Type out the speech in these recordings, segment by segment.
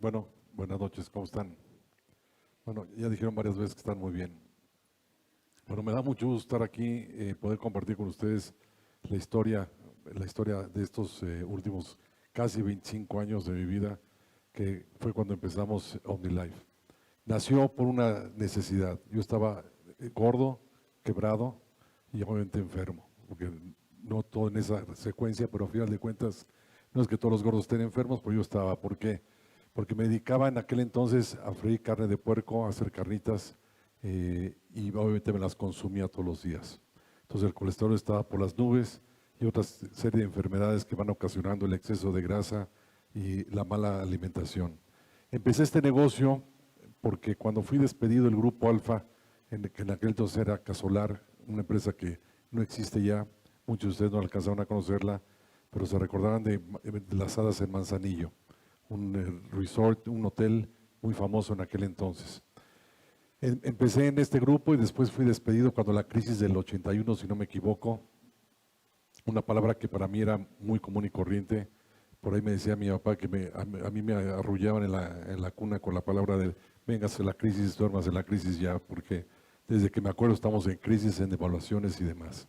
Bueno, buenas noches, ¿cómo están? Bueno, ya dijeron varias veces que están muy bien. Bueno, me da mucho gusto estar aquí, poder compartir con ustedes la historia, de estos últimos casi 25 años de mi vida, que fue cuando empezamos OmniLife. Nació por una necesidad. Yo estaba gordo, quebrado y obviamente enfermo, porque no todo en esa secuencia, pero a final de cuentas no es que todos los gordos estén enfermos, pero yo estaba. ¿Por qué? Porque me dedicaba en aquel entonces a freír carne de puerco, a hacer carnitas, y obviamente me las consumía todos los días. Entonces el colesterol estaba por las nubes y otra serie de enfermedades que van ocasionando el exceso de grasa y la mala alimentación. Empecé este negocio porque cuando fui despedido del Grupo Alfa, que en aquel entonces era Casolar, una empresa que no existe ya, muchos de ustedes no alcanzaron a conocerla, pero se recordarán de las hadas en Manzanillo, un resort, un hotel muy famoso en aquel entonces. Empecé en este grupo y después fui despedido cuando la crisis del 81, si no me equivoco, una palabra que para mí era muy común y corriente. Por ahí me decía mi papá que a mí me arrullaban en la cuna con la palabra de véngase la crisis, duérmase la crisis ya, porque desde que me acuerdo estamos en crisis, en devaluaciones y demás.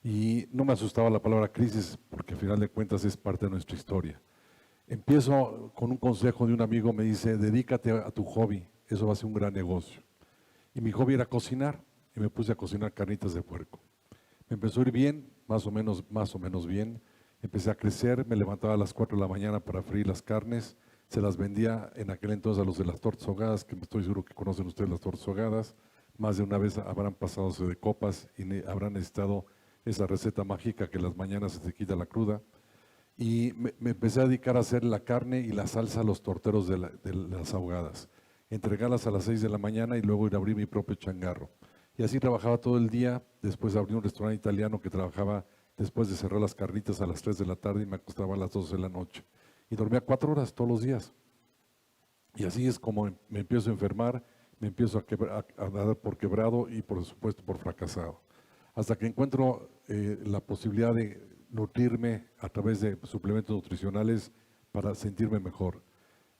Y no me asustaba la palabra crisis porque al final de cuentas es parte de nuestra historia. Empiezo con un consejo de un amigo, me dice, dedícate a tu hobby, eso va a ser un gran negocio. Y mi hobby era cocinar y me puse a cocinar carnitas de puerco. Me empezó a ir bien, más o menos bien. Empecé a crecer, me levantaba a las 4 de la mañana para freír las carnes, se las vendía en aquel entonces a los de las tortas ahogadas, que estoy seguro que conocen ustedes las tortas ahogadas. Más de una vez habrán pasado de copas y habrán necesitado esa receta mágica que las mañanas se te quita la cruda. Y me empecé a dedicar a hacer la carne y la salsa a los torteros de las ahogadas, entregarlas a las 6 de la mañana y luego ir a abrir mi propio changarro. Y así trabajaba todo el día. Después abrí un restaurante italiano que trabajaba después de cerrar las carnitas a las 3 de la tarde y me acostaba a las 12 de la noche. Y dormía 4 horas todos los días. Y así es como me empiezo a enfermar, me empiezo a dar por quebrado y por supuesto por fracasado. Hasta que encuentro la posibilidad de nutrirme a través de suplementos nutricionales para sentirme mejor.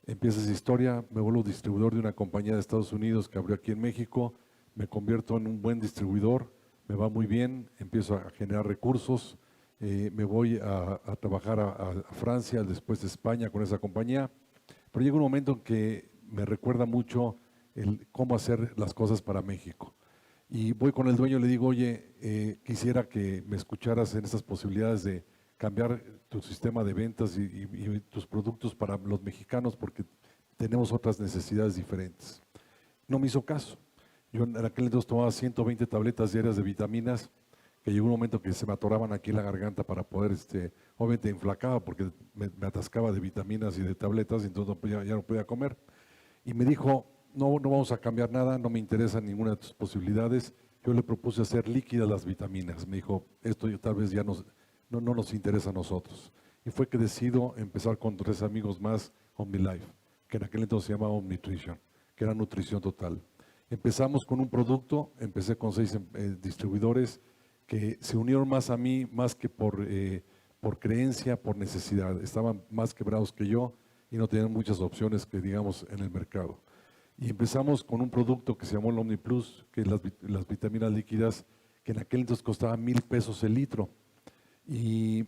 Empieza esa historia, me vuelvo distribuidor de una compañía de Estados Unidos que abrió aquí en México, me convierto en un buen distribuidor, me va muy bien, empiezo a generar recursos, me voy a trabajar a Francia, después a España con esa compañía, pero llega un momento en que me recuerda mucho el cómo hacer las cosas para México. Y voy con el dueño y le digo, oye, quisiera que me escucharas en estas posibilidades de cambiar tu sistema de ventas y tus productos para los mexicanos porque tenemos otras necesidades diferentes. No me hizo caso. Yo en aquel entonces tomaba 120 tabletas diarias de vitaminas, que llegó un momento que se me atoraban aquí en la garganta para poder, obviamente enflacaba porque me atascaba de vitaminas y de tabletas, y entonces ya no podía comer. Y me dijo, no vamos a cambiar nada, no me interesa ninguna de tus posibilidades. Yo le propuse hacer líquidas las vitaminas. Me dijo, esto tal vez ya no nos interesa a nosotros. Y fue que decido empezar con 3 amigos más OmniLife, que en aquel entonces se llamaba OmniTuition, que era nutrición total. Empezamos con un producto, empecé con 6 distribuidores que se unieron más a mí, más que por creencia, por necesidad. Estaban más quebrados que yo y no tenían muchas opciones que digamos en el mercado. Y empezamos con un producto que se llamó el OmniPlus, que es las vitaminas líquidas, que en aquel entonces costaba 1,000 pesos el litro. Y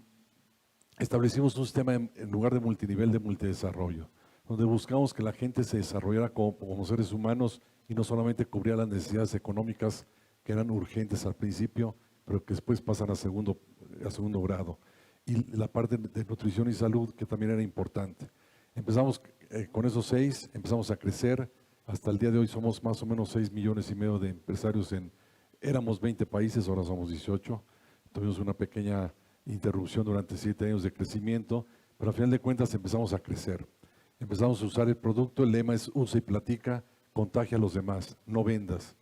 establecimos un sistema en lugar de multinivel, de multidesarrollo, donde buscamos que la gente se desarrollara como seres humanos y no solamente cubría las necesidades económicas que eran urgentes al principio, pero que después pasan a segundo grado. Y la parte de nutrición y salud, que también era importante. Empezamos con esos 6, empezamos a crecer. Hasta el día de hoy somos más o menos 6,5 millones de empresarios éramos 20 países, ahora somos 18. Tuvimos una pequeña interrupción durante 7 años de crecimiento, pero al final de cuentas empezamos a crecer. Empezamos a usar el producto, el lema es usa y platica, contagia a los demás, no vendas,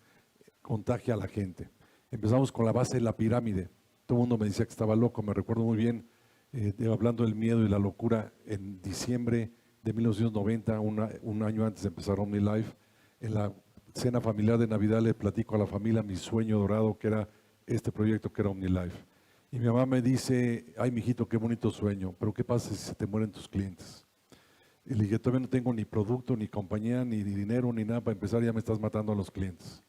contagia a la gente. Empezamos con la base de la pirámide. Todo el mundo me decía que estaba loco, me recuerdo muy bien, hablando del miedo y la locura, en diciembre de 1990, un año antes de empezar OmniLife, en la cena familiar de Navidad le platico a la familia mi sueño dorado, que era este proyecto que era OmniLife. Y mi mamá me dice, ay mijito, qué bonito sueño, pero ¿qué pasa si se te mueren tus clientes? Y le dije, todavía no tengo ni producto, ni compañía, ni dinero, ni nada para empezar, ya me estás matando a los clientes.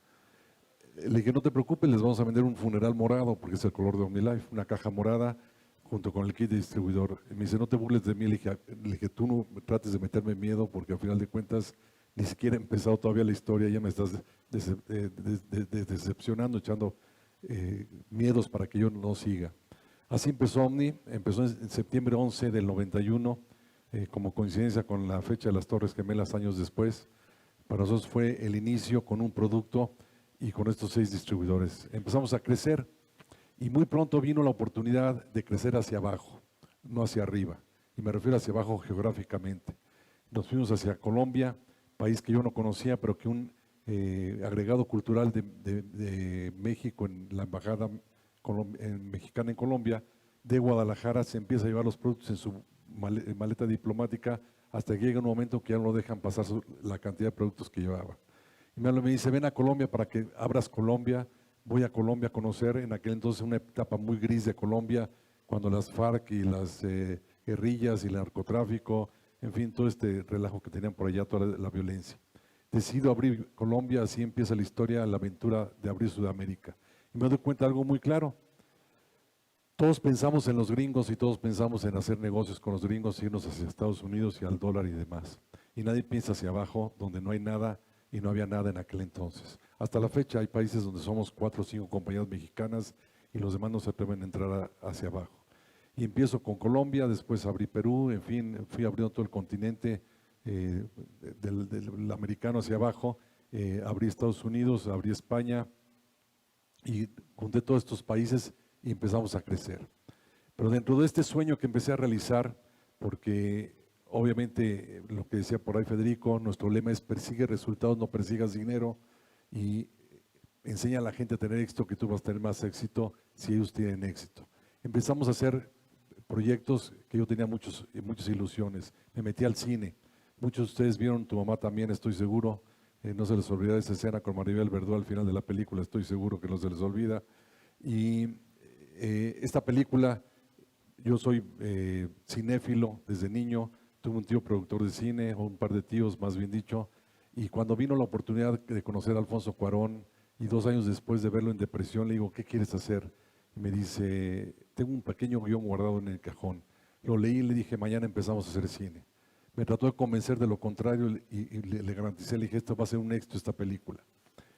Le dije, no te preocupes, les vamos a vender un funeral morado, porque es el color de OmniLife, una caja morada junto con el kit de distribuidor. Y me dice, no te burles de mí. Le dije, tú no trates de meterme miedo, porque al final de cuentas ni siquiera he empezado todavía la historia, ya me estás decepcionando, echando miedos para que yo no siga. Así empezó Omni, empezó en septiembre 11 del 91, como coincidencia con la fecha de las Torres Gemelas años después. Para nosotros fue el inicio con un producto y con estos 6 distribuidores. Empezamos a crecer y muy pronto vino la oportunidad de crecer hacia abajo, no hacia arriba. Y me refiero hacia abajo geográficamente. Nos fuimos hacia Colombia, país que yo no conocía, pero que un agregado cultural de México en la embajada mexicana en Colombia, de Guadalajara, se empieza a llevar los productos en su maleta diplomática hasta que llega un momento que ya no lo dejan pasar la cantidad de productos que llevaba. Y me dice, ven a Colombia para que abras Colombia. Voy a Colombia a conocer en aquel entonces una etapa muy gris de Colombia, cuando las FARC y las guerrillas y el narcotráfico, en fin, todo este relajo que tenían por allá, toda la violencia. Decido abrir Colombia, así empieza la historia, la aventura de abrir Sudamérica. Y me doy cuenta de algo muy claro. Todos pensamos en los gringos y todos pensamos en hacer negocios con los gringos, irnos hacia Estados Unidos y al dólar y demás. Y nadie piensa hacia abajo, donde no hay nada y no había nada en aquel entonces. Hasta la fecha hay países donde somos 4 o 5 compañías mexicanas y los demás no se atreven a entrar hacia abajo. Y empiezo con Colombia, después abrí Perú, en fin, fui abriendo todo el continente del americano hacia abajo, abrí Estados Unidos, abrí España y junté todos estos países y empezamos a crecer. Pero dentro de este sueño que empecé a realizar, porque obviamente lo que decía por ahí Federico, nuestro lema es persigue resultados, no persigas dinero, y enseña a la gente a tener éxito, que tú vas a tener más éxito si ellos tienen éxito. Empezamos a hacer proyectos que yo tenía muchas ilusiones. Me metí al cine. Muchos de ustedes vieron, tu mamá también, estoy seguro. No se les olvida esa escena con Maribel Verdú al final de la película, estoy seguro que no se les olvida. Y esta película, yo soy cinéfilo desde niño, tuve un tío productor de cine, o un par de tíos más bien dicho, y cuando vino la oportunidad de conocer a Alfonso Cuarón, y 2 años después de verlo en depresión, le digo, ¿qué quieres hacer? Y me dice, tengo un pequeño guión guardado en el cajón. Lo leí y le dije, mañana empezamos a hacer cine. Me trató de convencer de lo contrario y le garanticé, le dije, esto va a ser un éxito esta película.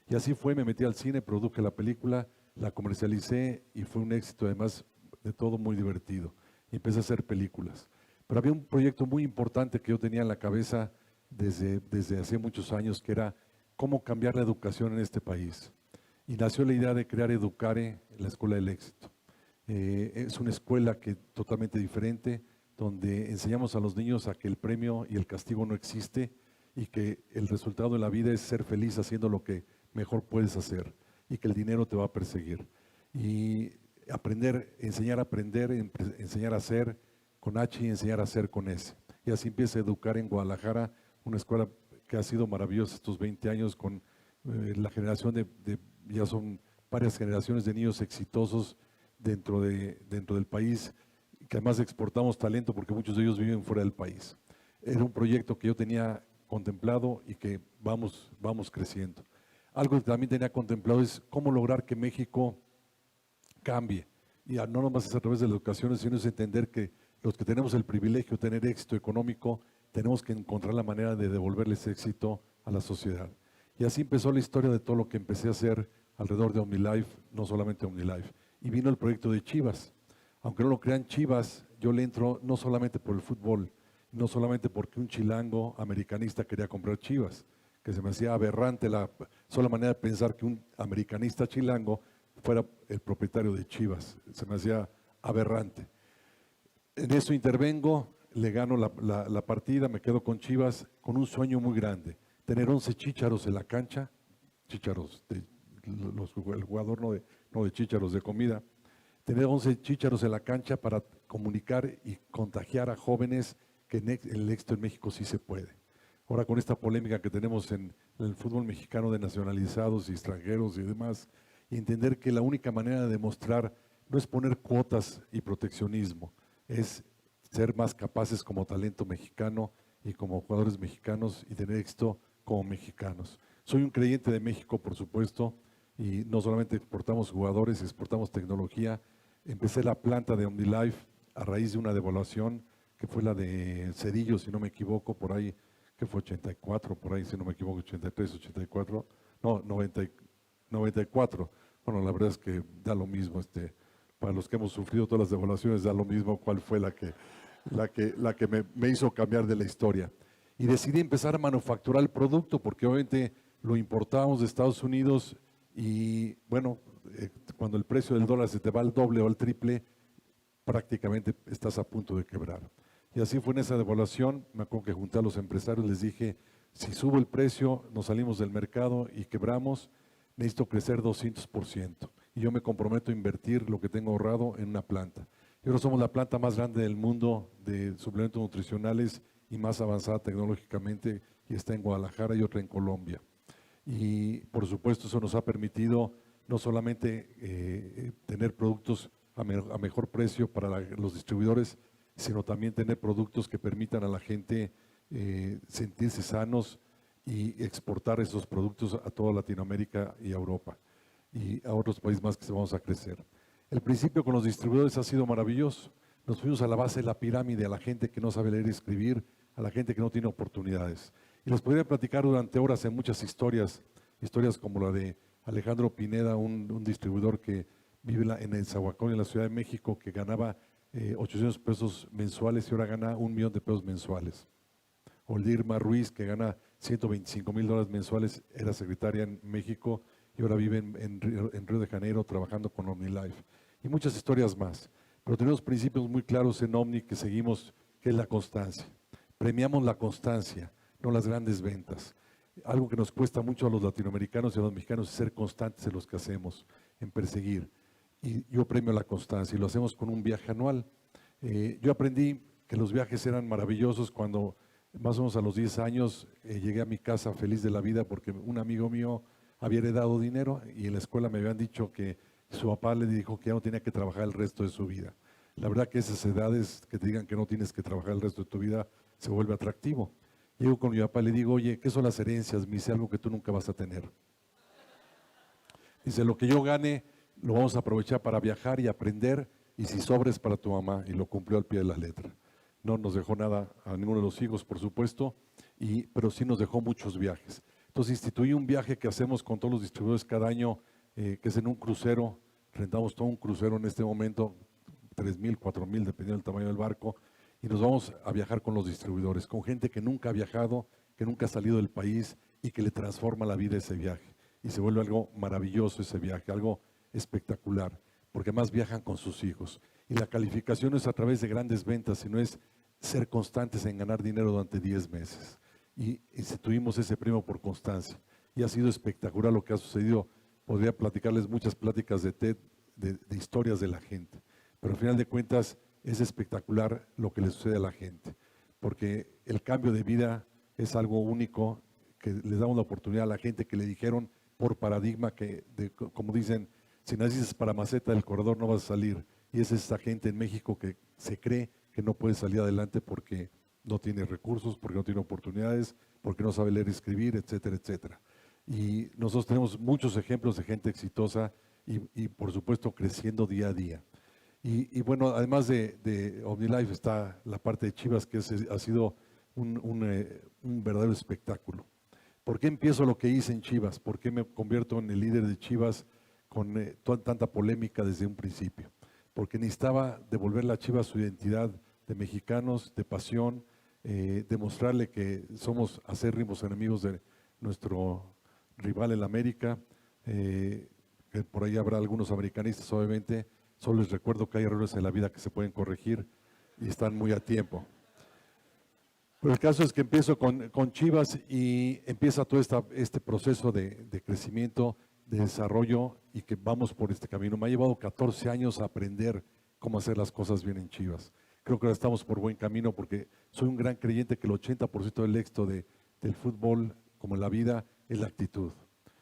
Y así fue, me metí al cine, produje la película, la comercialicé y fue un éxito, además de todo muy divertido. Y empecé a hacer películas. Pero había un proyecto muy importante que yo tenía en la cabeza desde hace muchos años, que era cómo cambiar la educación en este país. Y nació la idea de crear Educare, la Escuela del Éxito. Es una escuela totalmente diferente, donde enseñamos a los niños a que el premio y el castigo no existe y que el resultado de la vida es ser feliz haciendo lo que mejor puedes hacer y que el dinero te va a perseguir. Y enseñar a aprender, enseñar a hacer con H y enseñar a hacer con S. Y así empieza a educar en Guadalajara, una escuela que ha sido maravillosa estos 20 años con la generación ya son varias generaciones de niños exitosos dentro del país, que además exportamos talento porque muchos de ellos viven fuera del país. Era un proyecto que yo tenía contemplado y que vamos creciendo. Algo que también tenía contemplado es cómo lograr que México cambie. Y no nomás es a través de la educación, sino es entender que los que tenemos el privilegio de tener éxito económico, tenemos que encontrar la manera de devolverles éxito a la sociedad. Y así empezó la historia de todo lo que empecé a hacer alrededor de OmniLife, no solamente OmniLife. Y vino el proyecto de Chivas. Aunque no lo crean, Chivas, yo le entro no solamente por el fútbol, no solamente porque un chilango americanista quería comprar Chivas, que se me hacía aberrante la sola manera de pensar que un americanista chilango fuera el propietario de Chivas. Se me hacía aberrante. En eso intervengo, le gano la partida, me quedo con Chivas con un sueño muy grande. Tener 11 chícharos en la cancha, chícharos, el jugador no de chícharos de comida, tener 11 chícharos en la cancha para comunicar y contagiar a jóvenes que el éxito en México sí se puede. Ahora con esta polémica que tenemos en el fútbol mexicano de nacionalizados y extranjeros y demás, y entender que la única manera de demostrar no es poner cuotas y proteccionismo, es ser más capaces como talento mexicano y como jugadores mexicanos y tener éxito como mexicanos. Soy un creyente de México, por supuesto, y no solamente exportamos jugadores, exportamos tecnología. Empecé la planta de OmniLife a raíz de una devaluación que fue la de Cedillo, si no me equivoco, por ahí, que fue 84, por ahí, si no me equivoco, 83, 84, no, 94. Bueno, la verdad es que da lo mismo, para los que hemos sufrido todas las devaluaciones, da lo mismo cuál fue la que me hizo cambiar de la historia. Y decidí empezar a manufacturar el producto porque obviamente lo importábamos de Estados Unidos y bueno, cuando el precio del dólar se te va al doble o al triple, prácticamente estás a punto de quebrar. Y así fue en esa devaluación. Me acuerdo que junté a los empresarios, les dije, si subo el precio, nos salimos del mercado y quebramos, necesito crecer 200%. Y yo me comprometo a invertir lo que tengo ahorrado en una planta. Y ahora somos la planta más grande del mundo de suplementos nutricionales y más avanzada tecnológicamente, y está en Guadalajara y otra en Colombia. Y por supuesto eso nos ha permitido no solamente tener productos a mejor precio para los distribuidores, sino también tener productos que permitan a la gente sentirse sanos y exportar esos productos a toda Latinoamérica y a Europa y a otros países más que vamos a crecer. El principio con los distribuidores ha sido maravilloso. Nos fuimos a la base de la pirámide, a la gente que no sabe leer y escribir, a la gente que no tiene oportunidades. Y les podría platicar durante horas en muchas historias como la de Alejandro Pineda, un distribuidor que vive en el Zahuacón, en la Ciudad de México, que ganaba 800 pesos mensuales y ahora gana 1 millón de pesos mensuales. O el de Irma Ruiz, que gana $125,000 mensuales, era secretaria en México y ahora vive en Río de Janeiro trabajando con OmniLife. Y muchas historias más. Pero tenemos principios muy claros en Omni que seguimos, que es la constancia. Premiamos la constancia, no las grandes ventas. Algo que nos cuesta mucho a los latinoamericanos y a los mexicanos es ser constantes en los que hacemos, en perseguir. Y yo premio la constancia y lo hacemos con un viaje anual. Yo aprendí que los viajes eran maravillosos cuando más o menos a los 10 años llegué a mi casa feliz de la vida porque un amigo mío había heredado dinero y en la escuela me habían dicho que su papá le dijo que ya no tenía que trabajar el resto de su vida. La verdad que esas edades que te digan que no tienes que trabajar el resto de tu vida se vuelve atractivo. Llego con mi papá y le digo, oye, ¿qué son las herencias? Me dice, algo que tú nunca vas a tener. Dice, lo que yo gane lo vamos a aprovechar para viajar y aprender y si sobres para tu mamá. Y lo cumplió al pie de la letra. No nos dejó nada a ninguno de los hijos, por supuesto, pero sí nos dejó muchos viajes. Entonces instituí un viaje que hacemos con todos los distribuidores cada año, que es en un crucero. Rentamos todo un crucero en este momento, 3,000, 4,000, dependiendo del tamaño del barco, y nos vamos a viajar con los distribuidores, con gente que nunca ha viajado, que nunca ha salido del país y que le transforma la vida ese viaje. Y se vuelve algo maravilloso ese viaje, algo espectacular, porque más viajan con sus hijos. Y la calificación no es a través de grandes ventas, sino es ser constantes en ganar dinero durante 10 meses. Y tuvimos ese premio por constancia. Y ha sido espectacular lo que ha sucedido. Podría platicarles muchas pláticas de TED, de historias de la gente. Pero al final de cuentas es espectacular lo que le sucede a la gente. Porque el cambio de vida es algo único, que les damos la oportunidad a la gente que le dijeron por paradigma que, como dicen, si naciste para maceta del corredor no vas a salir. Y es esa gente en México que se cree que no puede salir adelante porque no tiene recursos, porque no tiene oportunidades, porque no sabe leer y escribir, etcétera, etcétera. Y nosotros tenemos muchos ejemplos de gente exitosa y por supuesto creciendo día a día. Y bueno, además de OmniLife está la parte de Chivas, que ha sido un verdadero espectáculo. ¿Por qué empiezo lo que hice en Chivas? ¿Por qué me convierto en el líder de Chivas con tanta polémica desde un principio? Porque necesitaba devolverle a Chivas su identidad de mexicanos, de pasión, demostrarle que somos acérrimos enemigos de nuestro rival en la América, que por ahí habrá algunos americanistas obviamente. Solo les recuerdo que hay errores en la vida que se pueden corregir y están muy a tiempo. Pero el caso es que empiezo con Chivas y empieza todo este proceso de crecimiento, de desarrollo y que vamos por este camino. Me ha llevado 14 años a aprender cómo hacer las cosas bien en Chivas. Creo que ahora estamos por buen camino porque soy un gran creyente que el 80% del éxito del fútbol, como en la vida, es la actitud.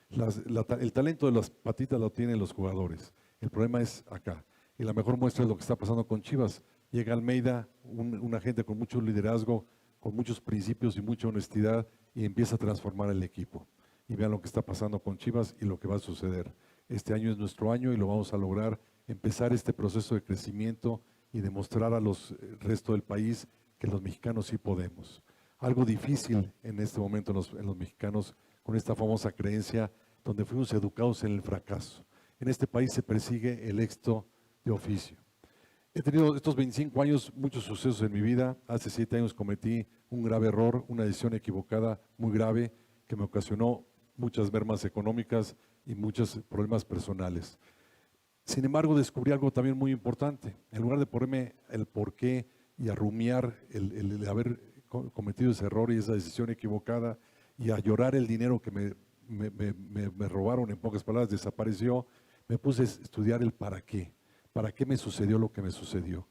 El talento de las patitas lo tienen los jugadores. El problema es acá. Y la mejor muestra es lo que está pasando con Chivas. Llega Almeida, una gente con mucho liderazgo, con muchos principios y mucha honestidad y empieza a transformar el equipo. Y vean lo que está pasando con Chivas y lo que va a suceder. Este año es nuestro año y lo vamos a lograr, empezar este proceso de crecimiento y demostrar a los resto del país que los mexicanos sí podemos. Algo difícil en este momento en los mexicanos con esta famosa creencia donde fuimos educados en el fracaso. En este país se persigue el éxito de oficio. He tenido estos 25 años muchos sucesos en mi vida. Hace 7 años cometí un grave error, una decisión equivocada muy grave que me ocasionó muchas mermas económicas y muchos problemas personales. Sin embargo, descubrí algo también muy importante. En lugar de ponerme el porqué y a rumiar el haber cometido ese error y esa decisión equivocada y a llorar el dinero que me robaron, en pocas palabras, desapareció, me puse a estudiar el para qué. ¿Para qué me sucedió lo que me sucedió?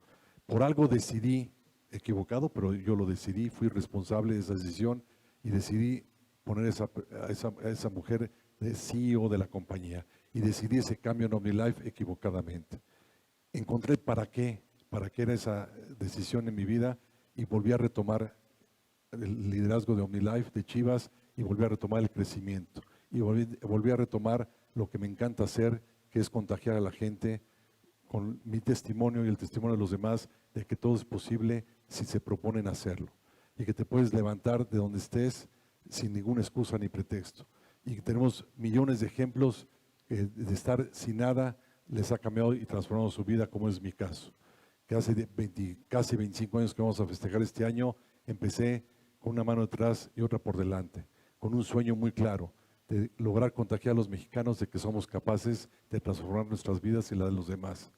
Por algo decidí, equivocado, pero yo lo decidí, fui responsable de esa decisión y decidí poner a esa mujer de CEO de la compañía y decidí ese cambio en OmniLife equivocadamente. Encontré para qué era esa decisión en mi vida y volví a retomar el liderazgo de OmniLife, de Chivas, y volví a retomar el crecimiento. Y volví a retomar lo que me encanta hacer, que es contagiar a la gente con mi testimonio y el testimonio de los demás de que todo es posible si se proponen hacerlo. Y que te puedes levantar de donde estés sin ninguna excusa ni pretexto. Y que tenemos millones de ejemplos de estar sin nada, les ha cambiado y transformado su vida, como es mi caso. Que hace casi 25 años que vamos a festejar este año, empecé con una mano detrás y otra por delante, con un sueño muy claro de lograr contagiar a los mexicanos de que somos capaces de transformar nuestras vidas y la de los demás.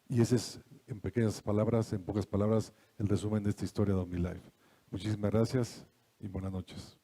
Y ese es, en pocas palabras, el resumen de esta historia de OmniLife. Muchísimas gracias y buenas noches.